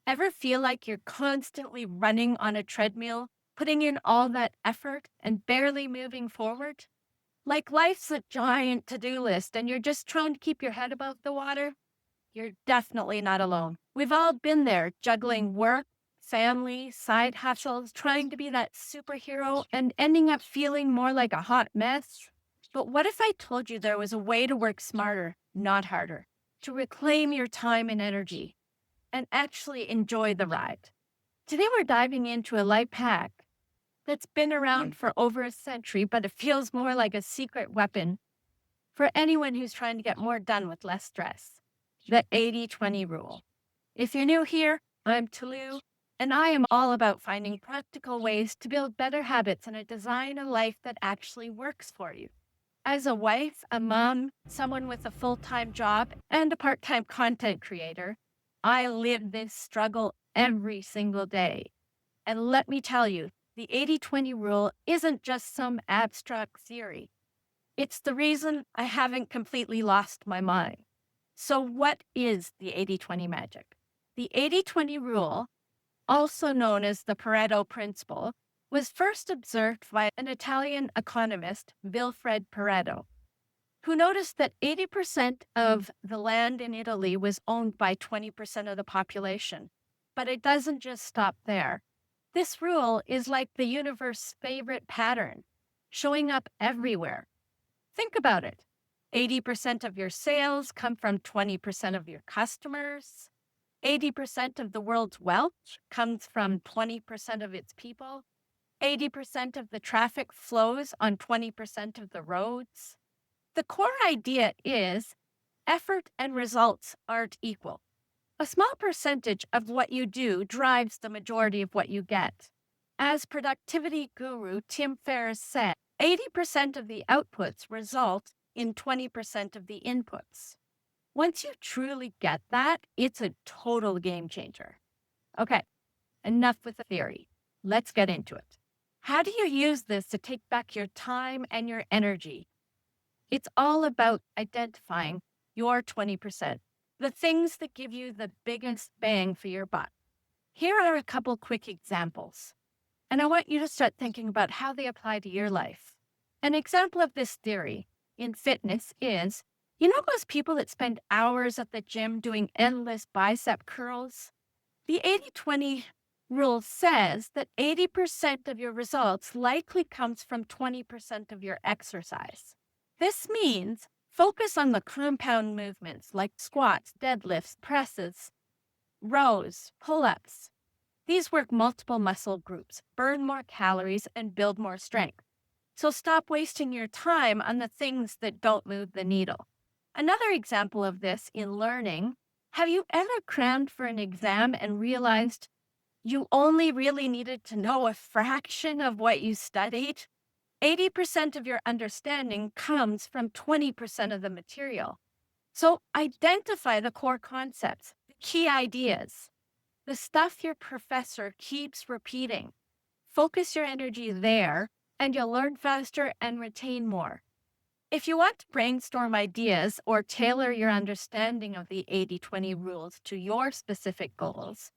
Ever feel like you're constantly running on a treadmill, putting in all that effort and barely moving forward? Like life's a giant to do list and you're just trying to keep your head above the water? You're definitely not alone. We've all been there juggling work, family, side hustles, trying to be that superhero and ending up feeling more like a hot mess. But what if I told you there was a way to work smarter, not harder, to reclaim your time and energy and actually enjoy the ride? Today, we're diving into a life hack that's been around for over a century, but it feels more like a secret weapon for anyone who's trying to get more done with less stress. The 80-20 rule. If you're new here, I'm Tulu, and I am all about finding practical ways to build better habits and design a life that actually works for you. As a wife, a mom, someone with a full time job, and a part time content creator, I live this struggle every single day. And let me tell you, the 80-20 rule isn't just some abstract theory. It's the reason I haven't completely lost my mind. So, what is the 80-20 magic? The 80-20 rule, also known as the Pareto principle, was first observed by an Italian economist, Vilfred Pareto, who noticed that 80% of the land in Italy was owned by 20% of the population. But it doesn't just stop there. This rule is like the universe's favorite pattern, showing up everywhere. Think about it. 80% of your sales come from 20% of your customers. 80% of the world's wealth comes from 20% of its people. 80% of the traffic flows on 20% of the roads. The core idea is effort and results aren't equal. A small percentage of what you do drives the majority of what you get. As productivity guru Tim Ferriss said, 80% of the outputs result in 20% of the inputs. Once you truly get that, it's a total game changer. Okay, enough with the theory. Let's get into it. How do you use this to take back your time and your energy? It's all about identifying your 20%, the things that give you the biggest bang for your buck. Here are a couple quick examples, and I want you to start thinking about how they apply to your life. An example of this theory in fitness is, those people that spend hours at the gym doing endless bicep curls? The 80-20 rule says that 80% of your results likely comes from 20% of your exercise. This means focus on the compound movements like squats, deadlifts, presses, rows, pull-ups. These work multiple muscle groups, burn more calories, and build more strength. So stop wasting your time on the things that don't move the needle. Another example of this in learning, have you ever crammed for an exam and realized you only really needed to know a fraction of what you studied? 80% of your understanding comes from 20% of the material. So identify the core concepts, the key ideas, the stuff your professor keeps repeating. Focus your energy there, and you'll learn faster and retain more. If you want to brainstorm ideas or tailor your understanding of the 80-20 rules to your specific goals,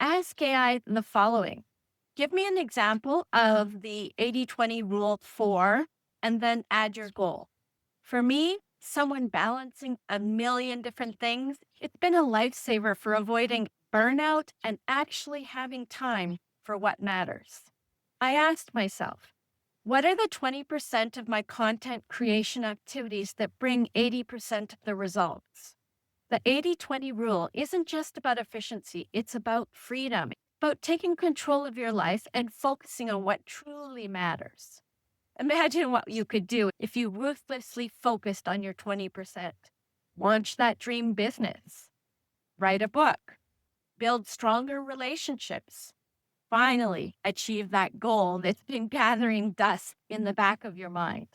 ask AI the following. Give me an example of the 80-20 rule for, and then add your goal. For me, someone balancing a million different things, it's been a lifesaver for avoiding burnout and actually having time for what matters. I asked myself, what are the 20% of my content creation activities that bring 80% of the results? The 80-20 rule isn't just about efficiency, it's about freedom, about taking control of your life and focusing on what truly matters. Imagine what you could do if you ruthlessly focused on your 20%. Launch that dream business, write a book, build stronger relationships. Finally, achieve that goal that's been gathering dust in the back of your mind.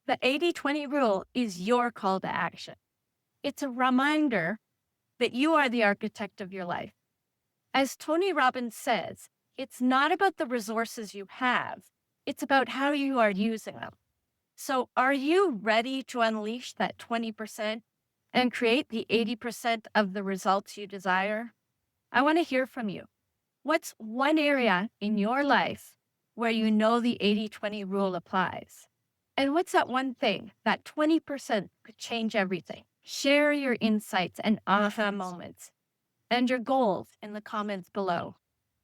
The 80-20 rule is your call to action. It's a reminder that you are the architect of your life. As Tony Robbins says, it's not about the resources you have, it's about how you are using them. So, are you ready to unleash that 20% and create the 80% of the results you desire? I want to hear from you. What's one area in your life where you know the 80-20 rule applies? And what's that one thing, that 20% could change everything? Share your insights and aha moments and your goals in the comments below.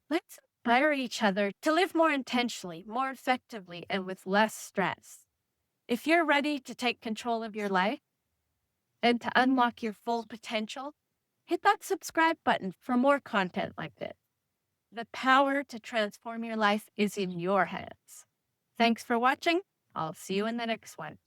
Let's inspire each other to live more intentionally, more effectively, and with less stress. If you're ready to take control of your life and to unlock your full potential, hit that subscribe button for more content like this. The power to transform your life is in your hands. Thanks for watching. I'll see you in the next one.